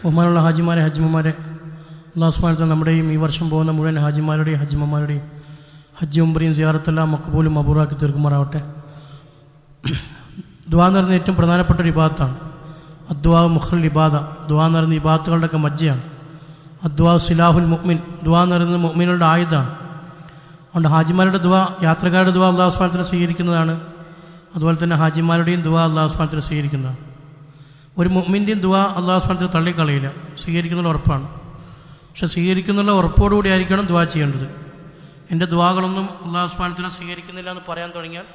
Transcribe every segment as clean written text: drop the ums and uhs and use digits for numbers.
ബഹുമാനുള്ള ഹാജിമാരെ ഹജ്ജിമാരെ, അല്ലാഹു സുബ്ഹാനഹു വ തആല നമ്മുടെയും ഈ വർഷം പോകുന്ന മുഴുവൻ ഹാജിമാരുടെയും ഹജ്ജിമാരുടെയും ഹജ്ജ് ഉംറയും സിയാറത്തെല്ലാം മഖ്ബൂലും മബ്റൂറാക്കി തീർക്കുമാറാവട്ടെ. ദുആ എന്ന് പറയുന്നത് ഏറ്റവും പ്രധാനപ്പെട്ട ഒരു ഇബാദത്താണ്. അദ്ദുആ മുഖ്റുൽ ഇബാദ. ദുആ എന്ന് പറയുന്നത് ഇബാദത്തുകളുടെയൊക്കെ മജ്ജയാണ്. അദ്ദുആ സിലാഹുൽ മുഅ്മിൻ. ദുആ എന്ന് പറയുന്നത് മുഅ്മിനുകളുടെ ആയുധമാണ്. അതുകൊണ്ട് ഹാജിമാരുടെ ദുആ, യാത്രക്കാരുടെ ദുആ അല്ലാഹു സുബ്ഹാനഹു വ തആല സ്വീകരിക്കുന്നതാണ്. അതുപോലെ തന്നെ ഹാജിമാരുടെയും ദുആ അല്ലാഹു സുബ്ഹാനഹു വ തആല സ്വീകരിക്കുന്നതാണ്. ഒരു മുഅ്മിൻ്റെയും ദുആ അല്ലാഹു സുബ്ഹാനഹു വ തആല തള്ളിക്കളയില്ല, സ്വീകരിക്കുന്നുള്ള ഉറപ്പാണ്. പക്ഷെ സ്വീകരിക്കുന്നുള്ള ഉറപ്പോടുകൂടി ആയിരിക്കണം ദുആ ചെയ്യേണ്ടത്. എൻ്റെ ദുആകളൊന്നും അല്ലാഹു സുബ്ഹാനഹു വ തആല സ്വീകരിക്കുന്നില്ല എന്ന് പറയാൻ തുടങ്ങിയാൽ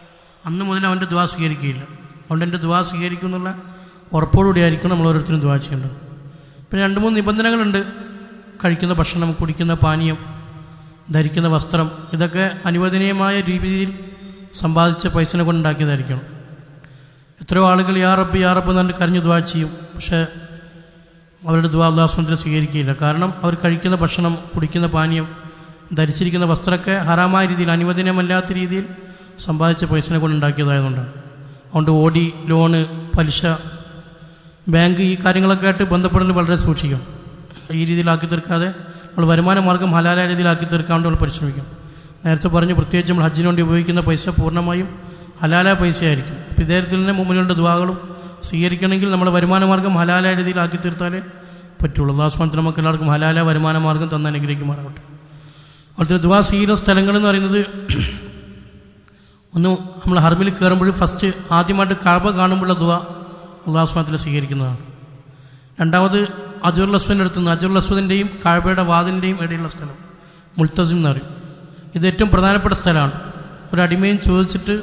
അന്ന് മുതൽ അവൻ്റെ ദുആ സ്വീകരിക്കുകയില്ല. അതുകൊണ്ട് എൻ്റെ ദുആ സ്വീകരിക്കുന്നുള്ള ഉറപ്പോടുകൂടി ആയിരിക്കണം നമ്മൾ ഓരോരുത്തരും ദുആ ചെയ്യേണ്ടത്. പിന്നെ 2-3 നിബന്ധനകളുണ്ട്. കഴിക്കുന്ന ഭക്ഷണം, കുടിക്കുന്ന പാനീയം, ധരിക്കുന്ന വസ്ത്രം, ഇതൊക്കെ അനുവദനീയമായ രീതിയിൽ സമ്പാദിച്ച പൈസനെ കൊണ്ടുണ്ടാക്കിയതായിരിക്കണം. എത്രയോ ആളുകൾ യാ റബ്ബ് യാ റബ്ബ് എന്ന് കരഞ്ഞു ദുആ ചെയ്യും. പക്ഷേ അവരുടെ ദുആ അല്ലാഹു സുബ്ഹാനഹു വ തആല സ്വീകരിക്കുകയില്ല. കാരണം അവർ കഴിക്കുന്ന ഭക്ഷണം, കുടിക്കുന്ന പാനീയം, ധരിച്ചിരിക്കുന്ന വസ്ത്രമൊക്കെ ഹറാമായ രീതിയിൽ, അനുവദനീയമല്ലാത്ത രീതിയിൽ സമ്പാദിച്ച പൈസനെ കൊണ്ടുണ്ടാക്കിയതായതുകൊണ്ടാണ്. അതുകൊണ്ട് ഓടി, ലോണ്, പലിശ, ബാങ്ക്, ഈ കാര്യങ്ങളൊക്കെ ആയിട്ട് ബന്ധപ്പെടൽ വളരെ സൂക്ഷിക്കും. ഈ രീതിയിലാക്കി തീർക്കാതെ നമ്മൾ വരുമാന മാർഗ്ഗം ഹലാലായ രീതിയിലാക്കി തീർക്കാൻ വേണ്ടി നമ്മൾ പരിശ്രമിക്കും. നേരത്തെ പറഞ്ഞു, പ്രത്യേകിച്ച് നമ്മൾ ഹജ്ജിന് വേണ്ടി ഉപയോഗിക്കുന്ന പൈസ പൂർണ്ണമായും ഹലാലായ പൈസയായിരിക്കും. അപ്പോൾ ഇദ്ദേഹത്തിൽ തന്നെ മുഅ്മിനുകളുടെ ദുആകളും സ്വീകരിക്കണമെങ്കിൽ നമ്മൾ വരുമാന മാർഗ്ഗം ഹലാലായ രീതിയിലാക്കി തീർത്താലേ പറ്റുള്ളൂ. അല്ലാഹു സുബ്ഹാനഹു വ തആല നമുക്ക് എല്ലാവർക്കും ഹലാലായ വരുമാന മാർഗ്ഗം തന്ന് അനുഗ്രഹിക്കുമാറാവട്ടെ. അതുപോലെ ദുആ സ്വീകരിക്കുന്ന സ്ഥലങ്ങളെന്ന് പറയുന്നത്, ഒന്ന് നമ്മൾ ഹറമിൽ കയറുമ്പോൾ ഫസ്റ്റ് ആദ്യമായിട്ട് കഅബ കാണുമ്പോഴുള്ള ദുആ അല്ലാഹു സുബ്ഹാനഹു വ തആല സ്വീകരിക്കുന്നതാണ്. രണ്ടാമത് ഹജറുൽ അസ്വദിൻ്റെ അടുത്ത് നിന്ന്, ഹജറുൽ അസ്വദിൻ്റെയും കഅബയുടെ വാതിലിൻ്റെയും ഇടയിലുള്ള സ്ഥലം മുൽത്തസിം എന്ന് പറയും. ഇത് ഏറ്റവും പ്രധാനപ്പെട്ട സ്ഥലമാണ്. ഒരു അടിമയും ചോദിച്ചിട്ട്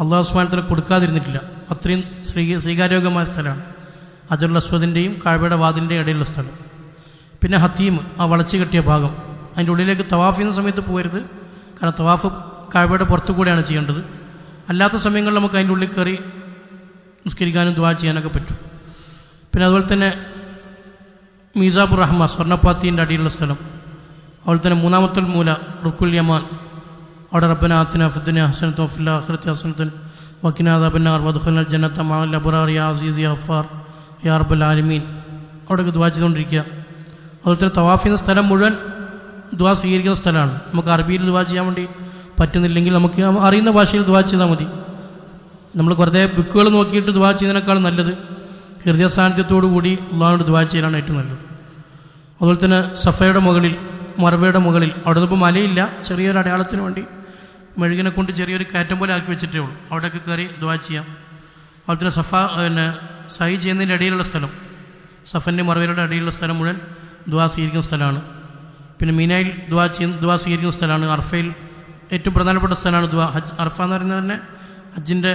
അല്ലാഹു സുബ്ഹാനഹു വ തആല കൊടുക്കാതിരുന്നിട്ടില്ല. അത്രയും സ്വീകാര്യോഗ്യമായ സ്ഥലമാണ് ഹജറുൽ അസ്വദിൻ്റെയും കഅബയുടെ വാതിലിൻ്റെയും ഇടയിലുള്ള സ്ഥലം. പിന്നെ ഹത്തീം, ആ വളച്ചു കെട്ടിയ ഭാഗം, അതിൻ്റെ ഉള്ളിലേക്ക് തവാഫ് ചെയ്യുന്ന സമയത്ത് പോകരുത്. കാരണം തവാഫ് കഅബയുടെ പുറത്തു കൂടെയാണ് ചെയ്യേണ്ടത്. അല്ലാത്ത സമയങ്ങളിൽ നമുക്ക് അതിൻ്റെ ഉള്ളിൽ കയറി നിസ്കരിക്കാനും ദുആ ചെയ്യാനൊക്കെ പറ്റും. പിന്നെ അതുപോലെ തന്നെ മീസാബുർ റഹ്മ, സ്വർണ്ണപ്പാത്തിൻ്റെ അടിയിലുള്ള സ്ഥലം. അതുപോലെ തന്നെ മൂന്നാമത്തെ മൂല റുക്കുൽ യമാൻ, അവിടെ റബ്ബന ആതിന ഫിദ്ദുനിയ ഹസനത്തൻ വഫിൽ ആഖിറതി ഹസനത്തൻ വഖിനാ അദാബന്നാർ വദ്ഖുൽനൽ ജന്നത മഅൽ അബ്റാർ യാ അസീസ് യാ ഗഫാർ യാ റബ്ബൽ ആലമീൻ, അവിടെയൊക്കെ ദുആ ചെയ്തുകൊണ്ടിരിക്കുക. അതുപോലെ തന്നെ തവാഫ് ചെയ്യുന്ന സ്ഥലം മുഴുവൻ ദുആ സ്വീകരിക്കുന്ന സ്ഥലമാണ്. നമുക്ക് അറബിയിൽ ദുആ ചെയ്യാൻ വേണ്ടി പറ്റുന്നില്ലെങ്കിൽ നമുക്ക് അറിയുന്ന ഭാഷയിൽ ദുആ ചെയ്താൽ മതി. നമ്മൾ വെറുതെ ബുക്കുകൾ നോക്കിയിട്ട് ദുആ ചെയ്യുന്നതിനേക്കാൾ നല്ലത് ഹൃദയ സാന്നിധ്യത്തോടു കൂടി അല്ലാഹുവോട് ദുആ ചെയ്യലാണ് ഏറ്റവും നല്ലത്. അതുപോലെ തന്നെ സഫയുടെ മുകളിൽ, മർവയുടെ മുകളിൽ, അവിടെ നിന്ന് ഇപ്പോൾ മലയില്ല, ചെറിയൊരു അടയാളത്തിന് വേണ്ടി മെഴുകിനെ കൊണ്ട് ചെറിയൊരു കയറ്റം പോലെ ആക്കി വെച്ചിട്ടേ ഉള്ളൂ. അവിടെയൊക്കെ കയറി ദുആ ചെയ്യാം. അതുപോലെ തന്നെ സൈ ചെയ്യുന്നതിൻ്റെ ഇടയിലുള്ള സ്ഥലം, സഫൻ്റെ മർവയുടെ ഇടയിലുള്ള സ്ഥലം മുഴുവൻ ദുആ സ്വീകരിക്കുന്ന സ്ഥലമാണ്. പിന്നെ മീനയിൽ ദുആ സ്വീകരിക്കുന്ന സ്ഥലമാണ്. അർഫയിൽ ഏറ്റവും പ്രധാനപ്പെട്ട സ്ഥലമാണ് ദുആ. അർഫ എന്ന് പറയുന്നത് തന്നെ ഹജ്ജിൻ്റെ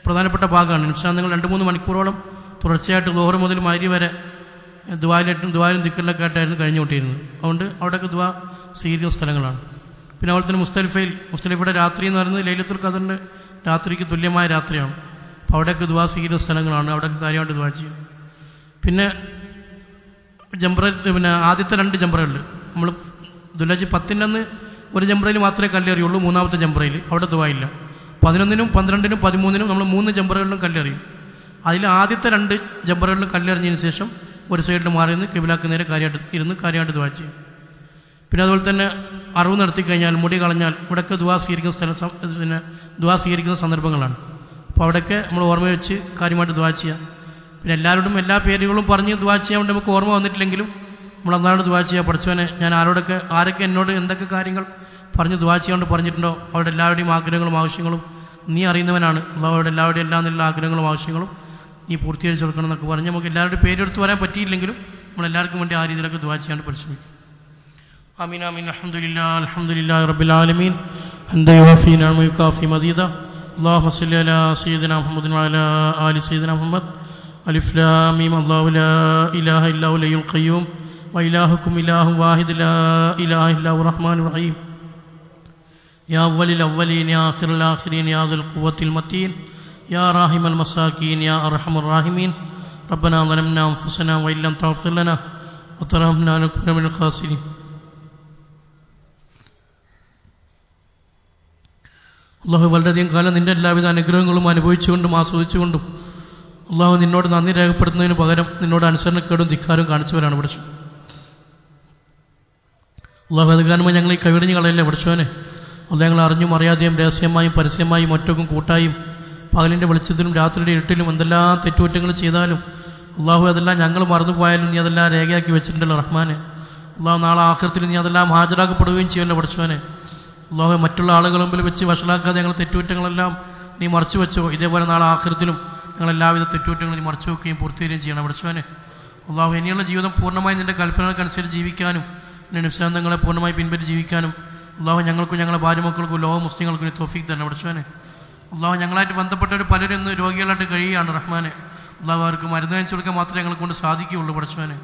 പ്രധാനപ്പെട്ട ഭാഗമാണ്. നിങ്ങൾ 2-3 മണിക്കൂറോളം തുടർച്ചയായിട്ട് ളുഹർ മുതൽ മഗ്‌രിബ് വരെ ദുആയിലും ദിക്റിലൊക്കെ ആയിട്ടായിരുന്നു കഴിഞ്ഞുകൊണ്ടിരുന്നത്. അതുകൊണ്ട് അവിടെയൊക്കെ ദുആ സ്വീകരിക്കുന്ന സ്ഥലങ്ങളാണ്. പിന്നെ അതുപോലെ തന്നെ മുസ്തലിഫയുടെ രാത്രി എന്ന് പറയുന്നത് ലൈലത്തുൽ ഖദറിൻ്റെ രാത്രിക്ക് തുല്യമായ രാത്രിയാണ്. അപ്പോൾ അവിടെയൊക്കെ ദുആ സ്വീകരിക്കുന്ന സ്ഥലങ്ങളാണ്. അവിടെയൊക്കെ കാര്യമായിട്ട് ദുആ ചെയ്യും. പിന്നെ ആദ്യത്തെ 2 ജംറകളിൽ നമ്മൾ ദുൽഹജ്ജ് 10 അന്ന് ഒരു ജംറയിൽ മാത്രമേ കല്ലെറിയുള്ളൂ. മൂന്നാമത്തെ ജംറയിൽ അവിടെ ദുആ ഇല്ല. 11-നും 12-നും 13-നും നമ്മൾ 3 ജംറകളിലും കല്ലെറിയും. അതിൽ ആദ്യത്തെ 2 ജംറകളിലും കല്ലെറിഞ്ഞതിന് ശേഷം ഒരു സൈഡിൽ മാറി നിന്ന് കിബിലക്ക് നേരെ കാര്യമായിട്ട് ദുആ ചെയ്യും. പിന്നെ അതുപോലെ തന്നെ അറിവ് നടത്തി കഴിഞ്ഞാൽ, മുടി കളഞ്ഞാൽ, ഇവിടെയൊക്കെ ദുആ സ്വീകരിക്കുന്ന സന്ദർഭങ്ങളാണ്. അപ്പോൾ അവിടെയൊക്കെ നമ്മൾ ഓർമ്മ വെച്ച് കാര്യമായിട്ട് ദുആ ചെയ്യാം. പിന്നെ എല്ലാവരോടും എല്ലാ പേരുകളും പറഞ്ഞ് ദുആ ചെയ്യാൻ വേണ്ടി നമുക്ക് ഓർമ്മ വന്നിട്ടില്ലെങ്കിലും നമ്മൾ അല്ലാഹുവോട് ദുആ ചെയ്യുക. പഠിച്ചവനെ, ഞാൻ ആരൊക്കെ എന്നോട് എന്തൊക്കെ കാര്യങ്ങൾ പറഞ്ഞ് ദുആ ചെയ്യാണ്ട് പറഞ്ഞിട്ടുണ്ടോ അവരുടെ എല്ലാവരുടെയും ആഗ്രഹങ്ങളും ആവശ്യങ്ങളും നീ അറിയുന്നവനാണ്. അല്ലാഹുവോട് എല്ലാവരുടെയും എല്ലാ നല്ല ആഗ്രഹങ്ങളും ആവശ്യങ്ങളും നീ പൂർത്തീകരിച്ച് കൊടുക്കണം എന്നൊക്കെ പറഞ്ഞ് നമുക്ക് എല്ലാവരുടെയും പേരെടുത്ത് വരാൻ പറ്റിയില്ലെങ്കിലും നമ്മളെല്ലാവർക്കും വേണ്ടി ആ രീതിയിലൊക്കെ ദുആ ചെയ്യാണ്ട് പരിശ്രമിക്കും. ആമീൻ ആമീൻ. അൽഹംദുലില്ലാഹി റബ്ബിൽ ആലമീൻ. ഹംദൻ യുവാഫി നിഅമഹു വയുകാഫി മസീദ. അല്ലാഹുമ്മ സ്വല്ലി അലാ സയ്യിദിനാ മുഹമ്മദിൻ വഅലാ ആലി സയ്യിദിനാ മുഹമ്മദ്. അലിഫ് ലാം മീം. അല്ലാഹു ലാ ഇലാഹ ഇല്ലാ ഹുവൽ ഹയ്യുൽ ഖയ്യൂം വഇലാഹുക്കും ഇലാഹുൻ വാഹിദ് ലാ ഇലാഹ ഇല്ലാ ഹുവർ റഹ്മാനുർ റഹീം. യാ അവ്വലിൽ അവ്വലീൻ യാ ആഖിറുൽ ആഖിരീൻ യാ ദുൽ ഖുവ്വത്തിൽ മതീൻ യാ റാഹിമൽ മസാകീൻ യാ അർഹമർ റാഹിമീൻ. റബ്ബനാ ളലംനാ അൻഫുസനാ വഇല്ലം തഗ്ഫിർ ലനാ വതർഹംനാ ലനകൂന മിനൽ ഖാസിരീൻ. അല്ലാഹു വളരെയധികം കാലം നിൻ്റെ എല്ലാവിധ അനുഗ്രഹങ്ങളും അനുഭവിച്ചുകൊണ്ടും ആസ്വദിച്ചുകൊണ്ടും അള്ളാഹു നിന്നോട് നന്ദി രേഖപ്പെടുത്തുന്നതിന് പകരം നിന്നോട് അനുസരണക്കേടും ധിക്കാരും കാണിച്ചവരാണ് പഠിച്ചു. അള്ളാഹു അത് കാരണം ഞങ്ങൾ ഈ കവിടിഞ്ഞ് കളയല്ലേ പഠിച്ചവനെ. അത് ഞങ്ങൾ അറിഞ്ഞും അറിയാതെയും രഹസ്യമായും പരസ്യമായും ഒറ്റക്കും കൂട്ടായും പകലിൻ്റെ വെളിച്ചത്തിലും രാത്രിയുടെ ഇരുട്ടിലും എന്തെല്ലാം തെറ്റുകുറ്റങ്ങൾ ചെയ്താലും അള്ളാഹു അതെല്ലാം ഞങ്ങൾ മറന്നുപോയാലും നീ അതെല്ലാം രേഖയാക്കി വെച്ചിട്ടുണ്ടല്ലോ റഹ്മാനെ. അള്ളാഹു നാളെ ആഖിറത്തിൽ നീ അതെല്ലാം ഹാജരാക്കപ്പെടുകയും ചെയ്യുമല്ലോ പഠിച്ചവനെ. അള്ളാഹു മറ്റുള്ള ആളുകൾ മുമ്പിൽ വെച്ച് വഷളാക്കാതെ ഞങ്ങൾ തെറ്റുകുറ്റങ്ങളെല്ലാം നീ മറച്ചു വെച്ചോ. ഇതേപോലെ നാളെ ആഖിറത്തിലും ഞങ്ങൾ എല്ലാവിധ തെറ്റുകുറ്റങ്ങളും നീ മറച്ചു വെക്കുകയും പൂർത്തീകരിക്കുകയും ചെയ്യണം പഠിച്ചവനെ. അള്ളാഹു ഇനിയുള്ള ജീവിതം പൂർണ്ണമായി നിൻ്റെ കൽപ്പനകൾക്കനുസരിച്ച് ജീവിക്കാനും നിന്റെ നിശ്ചാന്തങ്ങളെ പൂർണ്ണമായി പിൻപറ്റി ജീവിക്കാനും അള്ളാഹു ഞങ്ങൾക്കും ഞങ്ങളുടെ ഭാര്യ മക്കൾക്കും ലോക മുസ്ലിങ്ങൾക്കും നീ തൗഫീഖ് തന്നെ പഠിച്ചവനെ. അള്ളാഹു ഞങ്ങളായിട്ട് ബന്ധപ്പെട്ടവർ പലരും ഇന്ന് രോഗികളായിട്ട് കഴിയുകയാണ് റഹ്മാനെ. അള്ളാഹു അവർക്ക് മരുന്ന് അയച്ചു കൊടുക്കാൻ മാത്രമേ ഞങ്ങളെ കൊണ്ട് സാധിക്കുകയുള്ളൂ പഠിച്ചവനെ.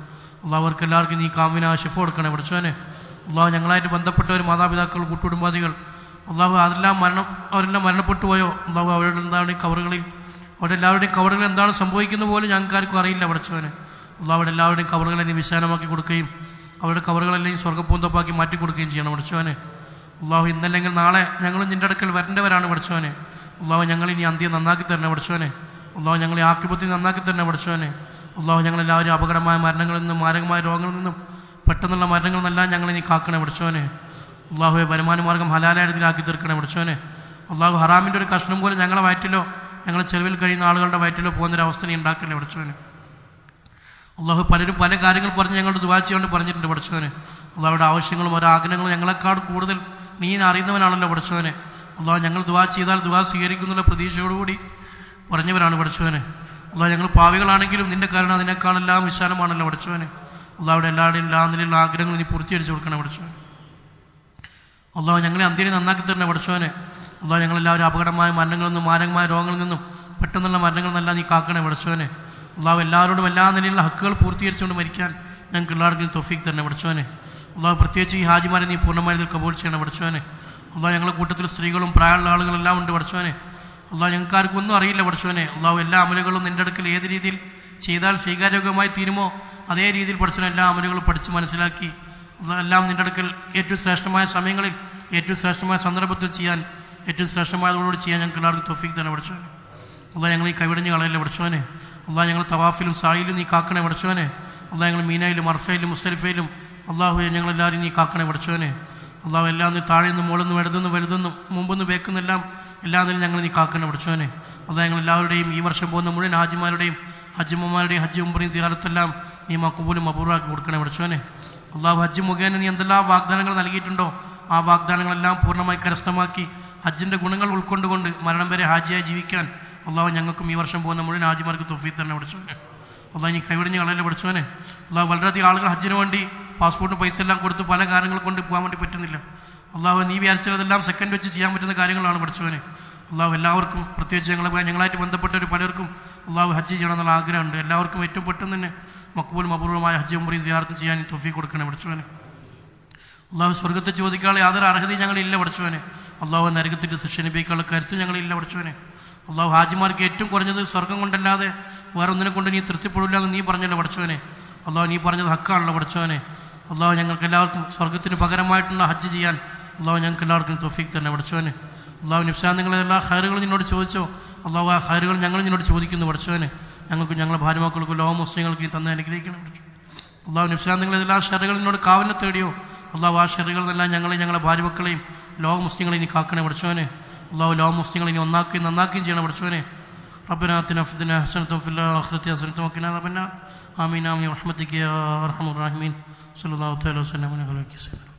അള്ളാഹു അവർക്ക് എല്ലാവർക്കും നീ കാമിന ഷിഫ കൊടുക്കണേ പഠിച്ചവനെ. അള്ളാഹു ഞങ്ങളായിട്ട് ബന്ധപ്പെട്ടവർ മാതാപിതാക്കൾ കൂട്ടുകുടുംബാദികൾ അള്ളാഹു അവരെല്ലാം മരണപ്പെട്ടു പോയോ. അള്ളാഹു അവരുടെ എന്താണ് കവറുകളിൽ അവിടെ എല്ലാവരുടെയും കവറുകളിൽ എന്താണ് സംഭവിക്കുന്നത് പോലും ഞങ്ങൾക്ക് ആർക്കും അറിയില്ല പഠിച്ചവനെ. അള്ളാഹു അവിടെ എല്ലാവരുടെയും കവറുകളെ നീ വിശാലമാക്കി കൊടുക്കുകയും അവരുടെ കവറുകളെല്ലാം സ്വർഗ്ഗപ്പൂന്തപ്പാക്കി മാറ്റി കൊടുക്കുകയും ചെയ്യണം പഠിച്ചവനെ. അള്ളാഹു ഇന്നല്ലെങ്കിൽ നാളെ ഞങ്ങളും നിൻ്റെ അടുക്കൽ വരേണ്ടവരാണ് പഠിച്ചവനെ. അള്ളാഹു ഞങ്ങൾ ഇനി അന്ത്യം നന്നാക്കി തരണേ പഠിച്ചവനെ. അള്ളാഹു ഞങ്ങളെ ആക്കിപത്തി നന്നാക്കി തരണേ പഠിച്ചവനെ. അള്ളാഹു ഞങ്ങളെല്ലാവരും അപകടമായ മരണങ്ങളിൽ നിന്നും മാരകമായ രോഗങ്ങളിൽ നിന്നും പെട്ടെന്നുള്ള മരണങ്ങളിൽ നിന്നെല്ലാം ഞങ്ങളിനി കാക്കണേ പഠിച്ചവനെ. അള്ളാഹുവെ വരുമാന മാർഗം ഹലാലായതിലാക്കി തീർക്കണേ പഠിച്ചവനെ. അള്ളാഹു ഹറാമിൻ്റെ ഒരു കഷ്ണം പോലും ഞങ്ങളെ വയറ്റിലോ ഞങ്ങളെ ചെലവിൽ കഴിയുന്ന ആളുകളുടെ വയറ്റിലോ പോകുന്നൊരവസ്ഥ നീ ഉണ്ടാക്കല്ലേ പഠിച്ചവനെ. അള്ളാഹു പലരും പല കാര്യങ്ങൾ പറഞ്ഞ് ഞങ്ങളുടെ ദുആ ചെയ്യാണ്ട് പറഞ്ഞിട്ടുണ്ട് പഠിച്ചവനെ. അള്ളാഹുടെ ആവശ്യങ്ങളും ഓരോ ആഗ്രഹങ്ങളും ഞങ്ങളെക്കാൾ കൂടുതൽ നീ അറിയുന്നവനാണല്ലോ പഠിച്ചവനെ. അള്ളാഹു ഞങ്ങൾ ദുആ ചെയ്താൽ ദുആ സ്വീകരിക്കുന്നുള്ള പ്രതീക്ഷയോടുകൂടി പറഞ്ഞവരാണ് പഠിച്ചവനെ. അള്ളാഹു ഞങ്ങൾ പാവികളാണെങ്കിലും നിന്റെ കാരണം അതിനേക്കാളെല്ലാം വിശാലമാണല്ലോ പഠിച്ചവനെ. അള്ളാഹുടെ എല്ലാവരുടെയും എല്ലാ നിലയിലുള്ള ആഗ്രഹങ്ങൾ നീ പൂർത്തീകരിച്ച് കൊടുക്കണം പഠിച്ചവനെ. അള്ളാഹു ഞങ്ങളെ അന്ത്യനെ നന്നാക്കി തരണേ പഠിച്ചവനെ. അള്ളാഹു ഞങ്ങളെല്ലാവരും അപകടമായ മരണങ്ങളിൽ നിന്നും മാരകമായ രോഗങ്ങളിൽ നിന്നും പെട്ടെന്നുള്ള മരണങ്ങളിൽ നിന്നെല്ലാം നീ കാക്കണേ പഠിച്ചവനെ. അള്ളാഹു എല്ലാവരോടും എല്ലാ നിലയിലുള്ള ഹക്കുകൾ പൂർത്തീകരിച്ചുകൊണ്ട് മരിക്കാൻ ഞങ്ങൾക്ക് എല്ലാവർക്കും തൗഫീഖ് തരണേ പഠിച്ചവനെ. അള്ളാഹു പ്രത്യേകിച്ച് ഈ ഹാജിമാരെ നീ പൂർണ്ണമായി ഇതിൽ കബൂൽ ചെയ്യണം പഠിച്ചവനെ. അള്ളാഹു ഞങ്ങളുടെ കൂട്ടത്തിൽ സ്ത്രീകളും പ്രായമുള്ള ആളുകളെല്ലാം ഉണ്ട് പഠിച്ചവനെ. അള്ളാഹു ഞങ്ങൾക്ക് ആർക്കും ഒന്നും അറിയില്ല പഠിച്ചവനെ. അള്ളാഹു എല്ലാ അമലുകളും നിൻ്റെ അടുക്കൽ ഏത് രീതിയിൽ ചെയ്താൽ സ്വീകാര്യോഗ്യമായി തീരുമോ അതേ രീതിയിൽ പഠിച്ചവനെ എല്ലാ അമലുകളും പഠിച്ച് മനസ്സിലാക്കി എല്ലാം നിൻ്റെ അടുക്കൽ ഏറ്റവും ശ്രേഷ്ഠമായ സമയങ്ങളിൽ ഏറ്റവും ശ്രേഷ്ഠമായ സന്ദർഭത്തിൽ ചെയ്യാൻ ഏറ്റവും ശ്രേഷ്ഠമായതോടുകൂടി ചെയ്യാൻ ഞങ്ങൾക്ക് എല്ലാവർക്കും തൗഫീഖ് തന്നെ പഠിച്ചവനെ. അള്ളാഹു ഞങ്ങൾ ഈ കൈവിടിഞ്ഞ് കളയല്ലേ പഠിച്ചവനെ. അള്ളാഹു ഞങ്ങൾ തവാഫിലും സായിലും നീ കാക്കണേ പഠിച്ചവനെ. അള്ളാഹു ഞങ്ങൾ മീനയിലും അർഫയിലും മുസ്തലിഫയിലും അള്ളാഹു ഞങ്ങളെല്ലാവരും നീ കാക്കണേ പഠിച്ചവനെ. അള്ളാഹു എല്ലാം നീ താഴെ നിന്ന് മുകളിൽ നിന്ന് ഇടതുനിന്ന് വലുതെന്നും മുമ്പൊന്ന് ബേക്കുന്നെല്ലാം എല്ലാത്തിനും ഞങ്ങൾ നീ കാക്കണേ പഠിച്ചവനെ. അള്ളാഹു ഞങ്ങളെല്ലാവരുടെയും ഈ വർഷം പോകുന്ന മുഴുവൻ ഹാജിമാരുടെയും ഹജ്ജുമ്മമാരുടെയും ഹജ്ജ് ഉംറയും തിയാറത്തെല്ലാം നീ മഖബൂലും മബ്റൂറാക്കി കൊടുക്കണേ പഠിച്ചവനെ. അള്ളാഹു ഹജ്ജ് മുഖേന നീ എന്തെല്ലാം വാഗ്ദാനങ്ങൾ നൽകിയിട്ടുണ്ടോ ആ വാഗ്ദാനങ്ങളെല്ലാം പൂർണ്ണമായി കരസ്ഥമാക്കി ഹജ്ജിൻ്റെ ഗുണങ്ങൾ ഉൾക്കൊണ്ടുകൊണ്ട് മരണം വരെ ഹാജിയായി ജീവിക്കാൻ അള്ളാഹു ഞങ്ങൾക്കും ഈ വർഷം പോകുന്ന മുഴുവൻ ഹാജിമാർക്ക് തൗഫീഖ് തന്നെ പഠിച്ചവനെ. അള്ളാഹു ഇനി കൈവിടിഞ്ഞ് കളയല്ലേ പഠിച്ചവനെ. അള്ളാഹു വളരെയധികം ആളുകൾ ഹജ്ജിന് വേണ്ടി പാസ്പോർട്ട് പൈസ എല്ലാം കൊടുത്ത് പല കാര്യങ്ങൾ കൊണ്ട് പോകാൻ വേണ്ടി പറ്റുന്നില്ല. അള്ളാഹു നീ വിചാരിച്ചതെല്ലാം സെക്കൻഡ് വെച്ച് ചെയ്യാൻ പറ്റുന്ന കാര്യങ്ങളാണ് പഠിച്ചവനെ. അള്ളാഹു എല്ലാവർക്കും പ്രത്യേകിച്ച് ഞങ്ങളായിട്ട് ബന്ധപ്പെട്ടവർ പലർക്കും അള്ളാഹു ഹജ്ജ് ചെയ്യണം എന്നുള്ള ആഗ്രഹമുണ്ട്. എല്ലാവർക്കും ഏറ്റവും പെട്ടെന്ന് തന്നെ മഖബൂലും മബ്റൂറുമായ ഹജ്ജ് ഉംറയും സിയാറത്തും ചെയ്യാൻ തൗഫീഖ് കൊടുക്കണേ പഠിച്ചവനെ. അള്ളാഹു സ്വർഗത്തെ ചോദിക്കാനുള്ള യാതൊരു അർഹതയും ഞങ്ങളില്ല പഠിച്ചവനെ. അള്ളാഹു നരകത്തിൻ്റെ ശിക്ഷ അനുഭവിക്കാനുള്ള കരുത്ത് ഞങ്ങളില്ല പഠിച്ചവനെ. അള്ളാഹു ഹാജിമാർക്ക് ഏറ്റവും കുറഞ്ഞത് സ്വർഗം കൊണ്ടല്ലാതെ വേറെ ഒന്നിനെ കൊണ്ട് നീ തൃപ്തിപ്പെടില്ല എന്ന് നീ പറഞ്ഞല്ലോ പഠിച്ചവനെ. അള്ളാഹു നീ പറഞ്ഞത് ഹക്കാണല്ലോ പഠിച്ചവനെ. അള്ളാഹു ഞങ്ങൾക്ക് എല്ലാവർക്കും സ്വർഗത്തിന് പകരമായിട്ടുള്ള ഹജ്ജ് ചെയ്യാൻ അള്ളാഹു ഞങ്ങൾക്ക് എല്ലാവർക്കും തൗഫീഖ് തന്നെ പഠിച്ചവനെ. അള്ളാഹു നിഫ്സാൻ നിങ്ങളെല്ലാ ഖൈറുകളും നിന്നോട് ചോദിച്ചോ. അള്ളാഹു ആ ഖൈറുകൾ ഞങ്ങൾ നിന്നോട് ചോദിക്കുന്നു പഠിച്ചവനെ. ഞങ്ങൾക്ക് ഞങ്ങളുടെ ഭാര്യ മക്കൾക്കും ലോക മുസ്ലിങ്ങൾക്ക് നീ തന്നെ അനുഗ്രഹിക്കണം പഠിച്ചു. അള്ളാഹു നിഫ്സാൻ നിങ്ങളെല്ലാ ഷറുകൾ നിന്നോട് കാവലിനെ തേടിയോ. അള്ളാഹു ആ ഷറുകളെല്ലാം ഞങ്ങളുടെ ഭാര്യ മക്കളെയും ലോക മുസ്ലിങ്ങളെ ഇനി കാക്കണേ പഠിച്ചവനെ. അള്ളാഹു ലോക മുസ്ലിങ്ങളെ ഇനി ഒന്നാക്കുകയും നന്നാക്കുകയും ചെയ്യണം പഠിച്ചവനെ. റബ്ബനാ ആതിനാ ഫിദ്ദുനിയാ ഹസനത്തും വഫിൽ ആഖിറതി ഹസനത്തും വഖിനാ അദാബന്നാർ. ആമീൻ ആമീൻ ബിറഹ്മതിക യാ അർഹമർ റഹീമീൻ. സല്ലല്ലാഹു തആല വസല്ലം അലാ നബിയിന